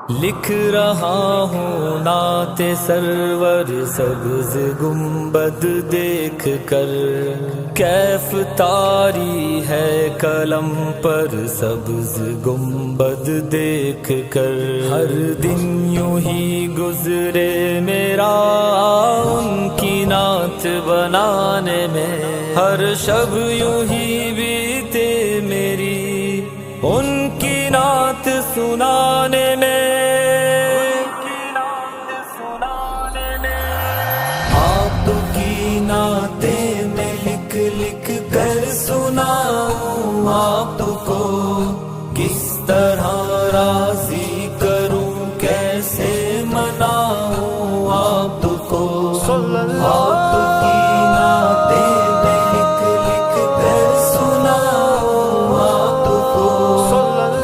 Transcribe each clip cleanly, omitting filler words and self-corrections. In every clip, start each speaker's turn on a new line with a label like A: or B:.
A: لکھ رہا ہوں نعت سرور سبز گنبد دیکھ کر، کیف طاری ہے قلم پر سبز گنبد دیکھ کر۔ ہر دن یوں ہی گزرے میرا ان کی نعت بنانے میں، ہر شب یوں ہی بیتے میری ان کی نعت سنانے میں۔ آپ کی نعتیں میں لکھ لکھ کر سناؤں آپ کو، کس طرح راضی کروں کیسے مناؤں آپ کو۔ آپ کی نعتیں میں لکھ لکھ کر سناؤں آپ کو،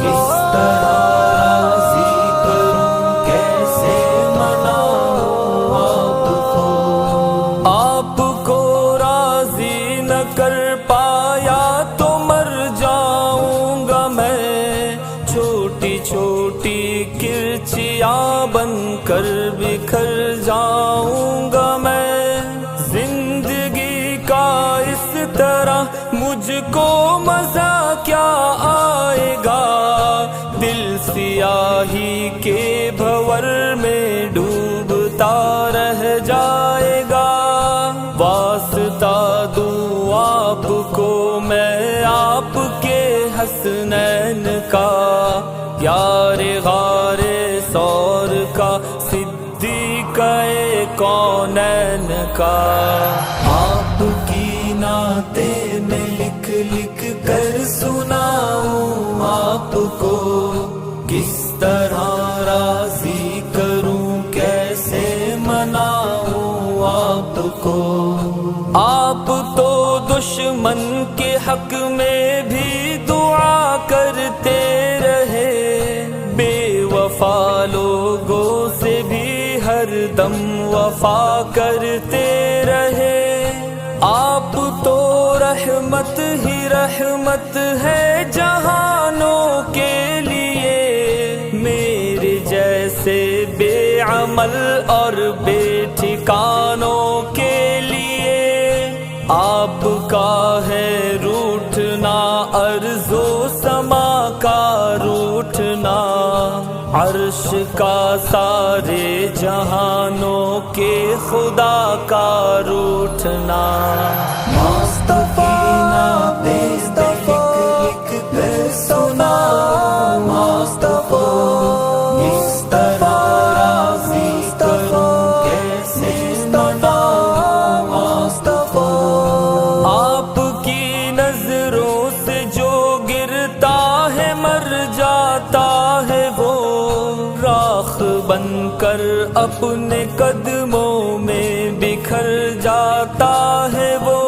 A: کس طرح راضی کروں کیسے مناؤں آپ کو۔ آپ کو راضی نہ کر پایا تو مر جاؤں گا میں، چھوٹی چھوٹی کرچیاں بن کر بکھر جاؤں گا میں۔ زندگی کا اس طرح مجھ کو مزہ کیا آئے گا، دل سیاہی کے بھور میں ڈوبتا رہ جائے گا۔ واسطہ دوں آپ کو میں آپ کے حسنین کا، یار غار سور کا، صدیقہ کونین کا۔ آپ کی نعتیں میں لکھ لکھ کر سناؤں آپ کو، کس طرح راضی کروں کیسے مناؤں آپ کو۔ آپ تو دشمن کے حق میں بھی دعا کرتے رہے، بے وفا لوگوں سے بھی ہر دم وفا کرتے رہے۔ آپ تو رحمت ہی رحمت ہے جہانوں کے لیے، میرے جیسے بے عمل اور بے ٹھکانوں کے لیے۔ آپ کا ہے روٹھنا ارض و سما کا روٹھنا، عرش کا سارے جہانوں کے خدا کا روٹھنا۔ مصطفیٰ لکھ کر سنا مصطفیٰ، کس طرح راضی کروں کیسے مناؤں مصطفیٰ۔ آپ کی نظروں سے جو گرتا ہے مر جاتا ہے وہ، راکھ بن کر اپنے قدموں میں بکھر جاتا ہے وہ۔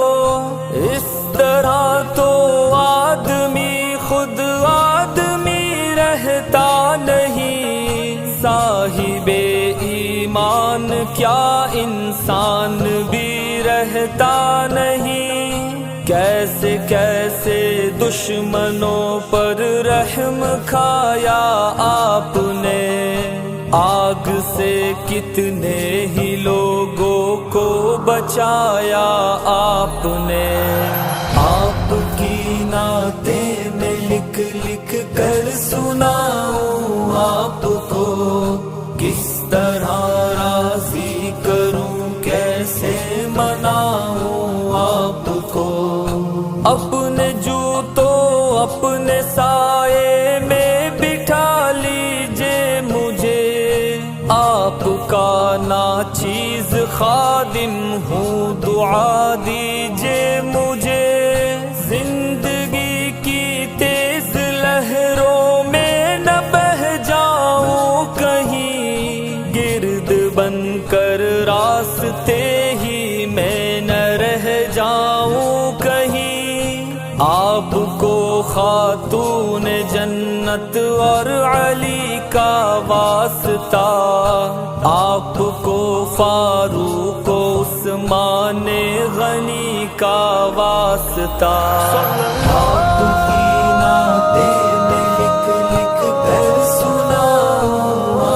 A: اس طرح تو آدمی خود آدمی رہتا نہیں، صاحب ایمان کیا انسان بھی رہتا نہیں۔ کیسے کیسے دشمنوں پر رحم کھایا آپ نے، آگ سے کتنے ہی لوگوں کو بچایا آپ نے۔ آپ کی نعتیں میں لکھ لکھ کر سناؤں آپ کو، کس طرح راضی کروں کیسے مناؤں آپ کو۔ اپنے جوتوں اپنے سائے میں بٹھا لیجئے مجھے، آپ کا ناچیز خادم ہوں، دعا دیجئے مجھے۔ زندگی کی تیز لہروں میں نہ بہہ جاؤں کہیں، گرد بن کر راستے ہی میں نہ رہ جاؤں کہیں۔ آپ کو خاتون جنت اور علی کا واسطہ، آپ کو فاروق و عثمان غنی کا واسطہ۔ آپ کی نعتیں میں لکھ لکھ کر سناؤں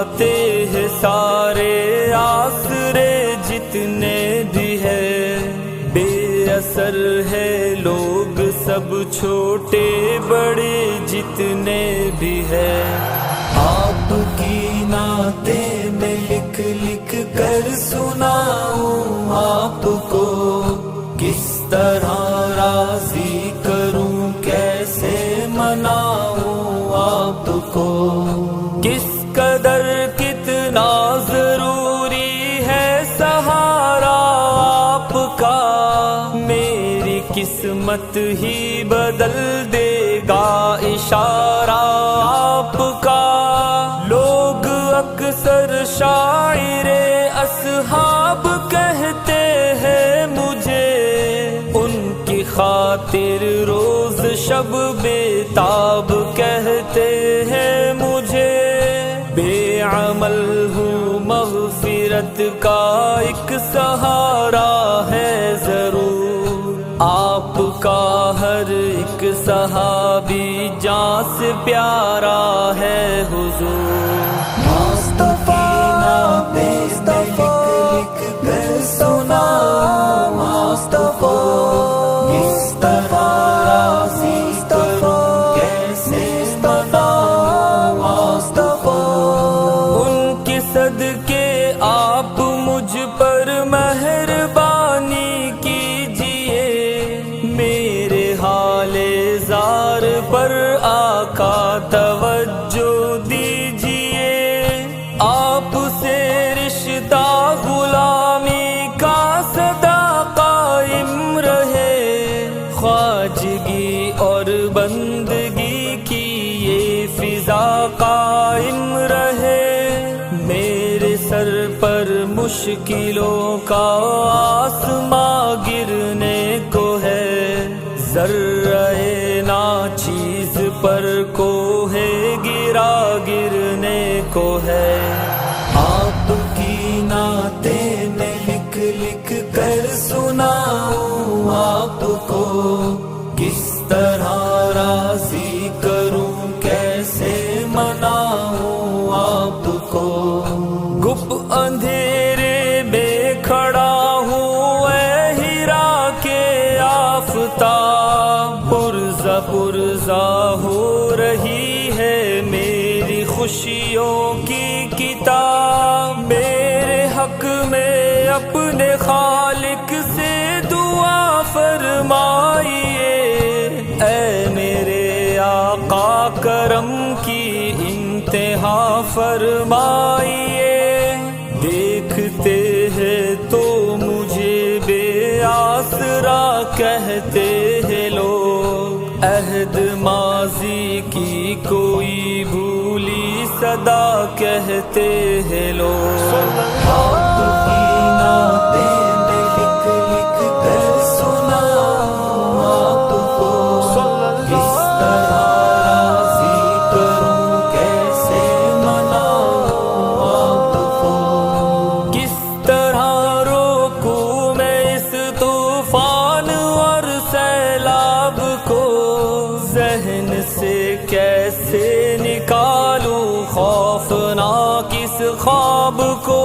A: جاتے ہیں سارے آسرے جتنے بھی ہے، بے اثر ہے لوگ سب چھوٹے بڑے جتنے بھی ہے۔ آپ کی نعتیں میں لکھ لکھ کر سناؤں آپ کو، کس طرح راضی کروں کیسے مناؤں آپ کو، کس قدر کتنا ضروری ہے سہارا آپ کا، میری قسمت ہی بدل دے گا اشارہ آپ کا۔ لوگ اکثر شاعر اصحاب کہتے ہیں مجھے، ان کی خاطر روز شب بیتاب کہتے ہیں مجھے، بے عمل ہوں مغفرت کا ایک سہارا ہے ضرور، آپ کا ہر ایک صحابی جان سے پیارا ہے حضور۔ مصطفیٰ لکھ کر سنا مصطفیٰ، کس طرح راضی کروں کیسے مناؤں مصطفیٰ، ان کے صدقے آپ مجھ پر مہربانی کیجئے، میرے حال زار پر آقا توجہ دیجئے، آپ سے رشتہ غلامی کا سدا قائم رہے، خواجگی اور بندگی کی یہ فضا قائم رہے، میرے سر پر مشکلوں کا آسماں گرنے کو ہے، ذرہ ناچیز پر کو ہے گرا گرنے کو ہے، آپ کی نعتیں میں لکھ لکھ کر سناؤں آپ کو، کس طرح راضی کروں کیسے مناؤں آپ کو، گپ اندھیرے میں کھڑا ہوں اے ہیرا کے آفتاب، پرزہ پرزہ ہو رہی ہے میری خوشیوں کی کتاب، میرے حق میں اپنے خالق سے دعا فرمائیے، اے میرے آقا کرم کی انتہا فرمائیے، دیکھتے ہیں تو مجھے بے آسرا کہتے ہیں لوگ، عہد ماضی کی کوئی بھولی صدا کہتے ہیں لوگ، آپ کی نعتیں میں لکھ لکھ کر سناؤں آپ کو، کس طرح راضی کروں کیسے مناؤں آپ کو، کس طرح روکوں میں اس طوفان اور سیلاب کو، ذہن سے کیسے نکالوں خوفناک اس خواب کو،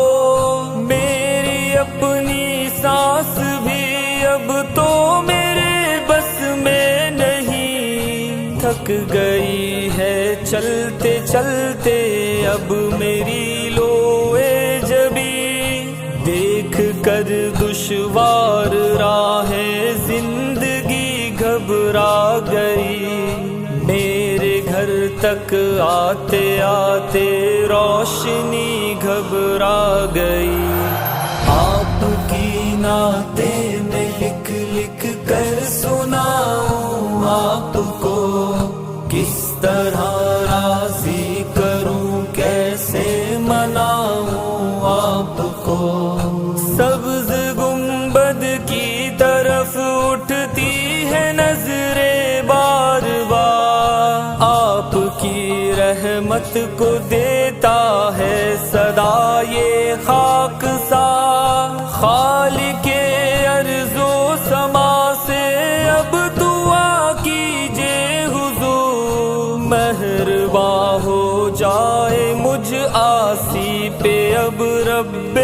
A: میری اپنی سانس بھی اب تو میرے بس میں نہیں، تھک گئی ہے چلتے چلتے اب میری لوئے جبی، دیکھ کر دشوار راہیں زندگی گھبرا گئی، میرے گھر تک آتے آتے روشنی گھبرا گئی، آپ کی نعتیں میں لکھ لکھ کر سناؤں آپ کو، کس طرح راضی کروں کیسے مناؤں آپ کو، سبز گنبد کی طرف اٹھتی ہے نظریں بار بار، آپ کی رحمت کو دیتا ہے صدا یہ خاک سا، خالق ارض و سما سے اب دعا کیجئے حضور، مہرباں ہو جائے مجھ آسی پہ اب رب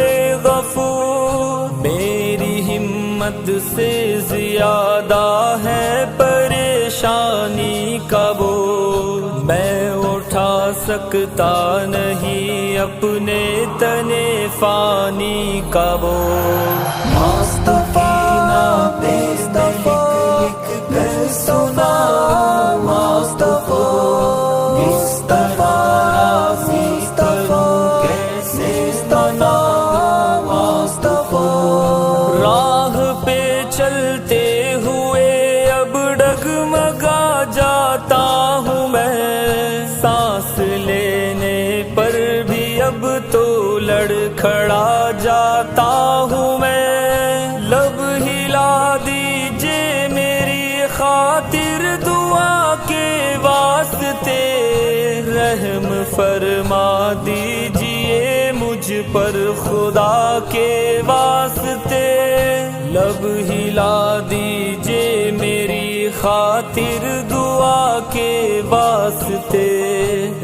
A: غفور، میری ہمت سے زیادہ ہے پریشانی کا بوجھ، میں اٹھا سکتا نہیں اپنے تنے فانی کا بوجھ۔ مصطفیٰ ناطے لکھ کر سنا، مصطفیٰ کس طرح راضی کروں کیسے سنا، مصطفیٰ راہ پہ چلتے ہوئے اب ڈگمگا جاتا ہوں میں، سانس لینے پر بھی اب تو لڑکھڑا جاتا ہوں میں، لب ہلا دیجئے میری خاطر دعا کے واسطے، رحم فرما دیجئے مجھ پر خدا کے واسطے، لب ہلا دیجئے میری خاطر دعا کے واسطے،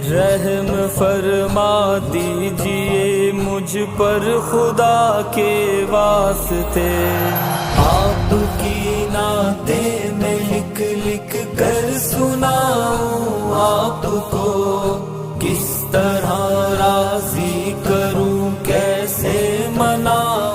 A: رحم فرما دیجئے مجھ پر خدا کے واسطے۔ آپ کی نعتیں میں لکھ لکھ کر سناؤں آپ کو، کس طرح راضی کروں کیسے مناؤں